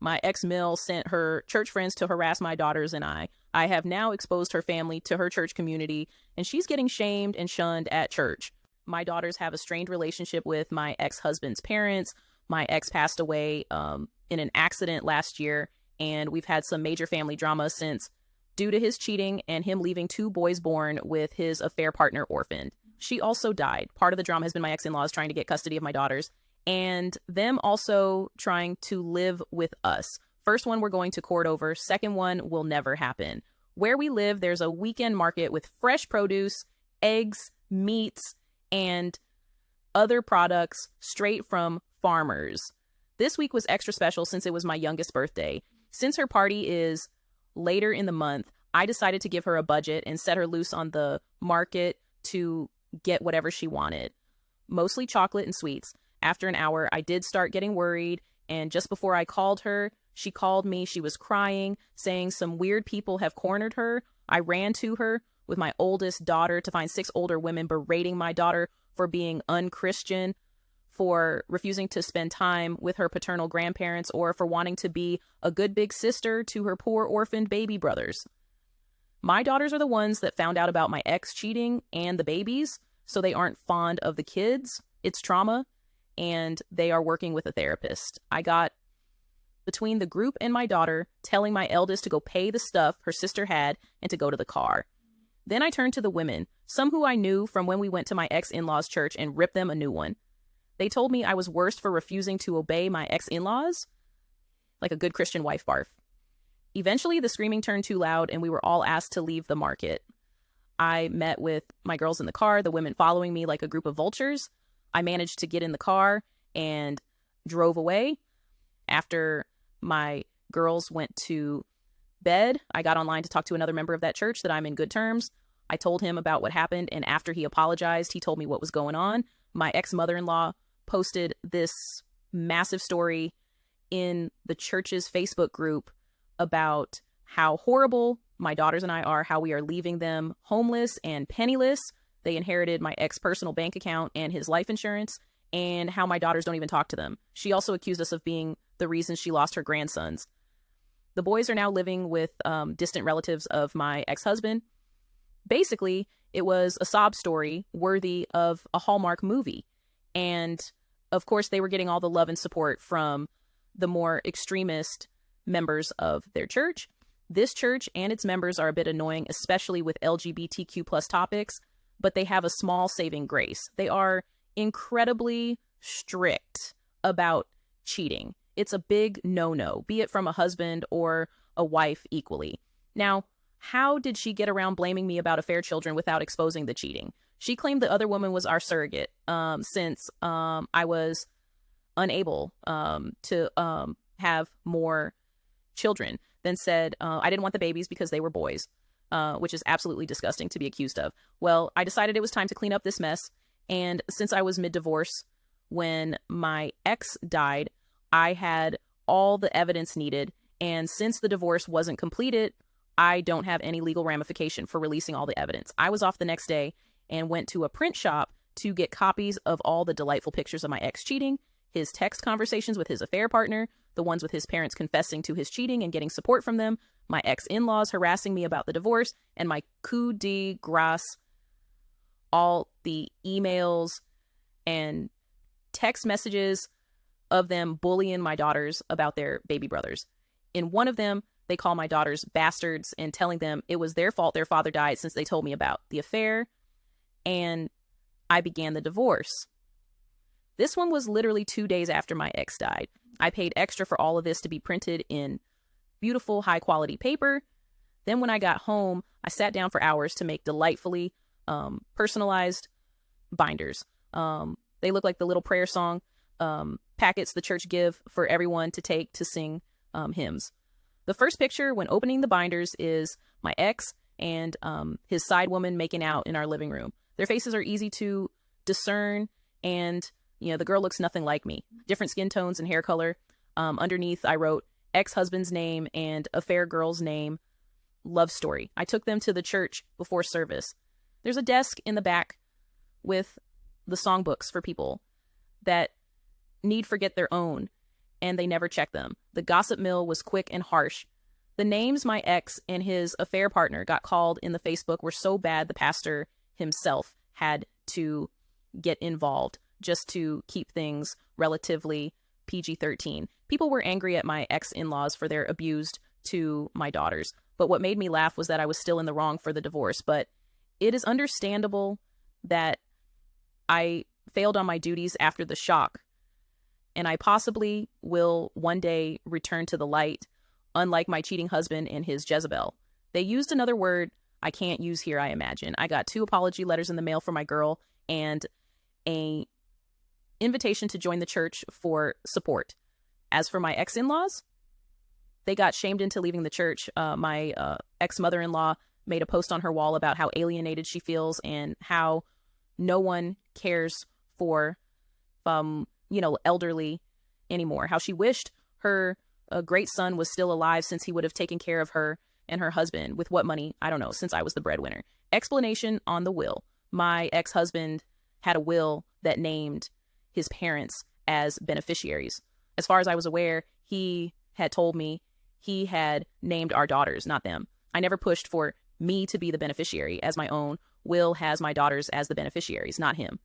My ex-mill sent her church friends to harass my daughters and I. I have now exposed her family to her church community, and she's getting shamed and shunned at church. My daughters have a strained relationship with my ex-husband's parents. My ex passed away in an accident last year, and we've had some major family drama since, due to his cheating and him leaving 2 boys born with his affair partner orphaned. She also died. Part of the drama has been my ex-in-laws trying to get custody of my daughters and them also trying to live with us. First one we're going to court over. Second one will never happen. Where we live, there's a weekend market with fresh produce, eggs, meats, and other products straight from farmers. This week was extra special since it was my youngest birthday. Since her party is later in the month, I decided to give her a budget and set her loose on the market to get whatever she wanted. Mostly chocolate and sweets. After an hour, I did start getting worried, and just before I called her, she called me. She was crying, saying some weird people have cornered her. I ran to her with my oldest daughter to find 6 older women berating my daughter for being unchristian, for refusing to spend time with her paternal grandparents, or for wanting to be a good big sister to her poor orphaned baby brothers. My daughters are the ones that found out about my ex cheating and the babies, so they aren't fond of the kids. It's trauma, and they are working with a therapist. I got between the group and my daughter telling my eldest to go pay the stuff her sister had and to go to the car. Then I turned to the women, some who I knew from when we went to my ex-in-laws' church, and ripped them a new one. They told me I was worse for refusing to obey my ex-in-laws, like a good Christian wife barf. Eventually, the screaming turned too loud, and we were all asked to leave the market. I met with my girls in the car, the women following me like a group of vultures. I managed to get in the car and drove away. After my girls went to bed, I got online to talk to another member of that church that I'm in good terms. I told him about what happened, and after he apologized, he told me what was going on. My ex-mother-in-law posted this massive story in the church's Facebook group about how horrible my daughters and I are, how we are leaving them homeless and penniless. They inherited my ex personal bank account and his life insurance, and how my daughters don't even talk to them. She also accused us of being the reason she lost her grandsons. The boys are now living with distant relatives of my ex-husband. Basically, it was a sob story worthy of a Hallmark movie. And of course, they were getting all the love and support from the more extremist members of their church. This church and its members are a bit annoying, especially with LGBTQ plus topics, but they have a small saving grace. They are incredibly strict about cheating. It's a big no-no, be it from a husband or a wife equally. Now, how did she get around blaming me about affair children without exposing the cheating? She claimed the other woman was our surrogate, since I was unable to have more children. Then said I didn't want the babies because they were boys, which is absolutely disgusting to be accused of. Well, I decided it was time to clean up this mess. And since I was mid-divorce when my ex died, I had all the evidence needed. And since the divorce wasn't completed, I don't have any legal ramification for releasing all the evidence. I was off the next day and went to a print shop to get copies of all the delightful pictures of my ex cheating, his text conversations with his affair partner, the ones with his parents confessing to his cheating and getting support from them, my ex-in-laws harassing me about the divorce, and my coup de grace, all the emails and text messages of them bullying my daughters about their baby brothers. In one of them, they call my daughters bastards and telling them it was their fault their father died since they told me about the affair, and I began the divorce. This one was literally 2 days after my ex died. I paid extra for all of this to be printed in beautiful, high-quality paper. Then when I got home, I sat down for hours to make delightfully personalized binders. They look like the little prayer song packets the church give for everyone to take to sing hymns. The first picture when opening the binders is my ex and his side woman making out in our living room. Their faces are easy to discern, and the girl looks nothing like me. Different skin tones and hair color. Underneath, I wrote ex-husband's name and affair girl's name, love story. I took them to the church before service. There's a desk in the back with the songbooks for people that need forget their own. and they never checked them. The gossip mill was quick and harsh. The names my ex and his affair partner got called in the Facebook were so bad the pastor himself had to get involved just to keep things relatively PG-13. People were angry at my ex-in-laws for their abuse to my daughters. But what made me laugh was that I was still in the wrong for the divorce. But it is understandable that I failed on my duties after the shock, and I possibly will one day return to the light, unlike my cheating husband and his Jezebel. They used another word I can't use here, I imagine. I got 2 apology letters in the mail for my girl and a invitation to join the church for support. As for my ex-in-laws, they got shamed into leaving the church. My ex-mother-in-law made a post on her wall about how alienated she feels and how no one cares for, elderly anymore. How she wished her great son was still alive, since he would have taken care of her and her husband. With what money? I don't know, since I was the breadwinner. Explanation on the will. My ex-husband had a will that named his parents as beneficiaries. As far as I was aware, he had told me he had named our daughters, not them. I never pushed for me to be the beneficiary, as my own will has my daughters as the beneficiaries, not him.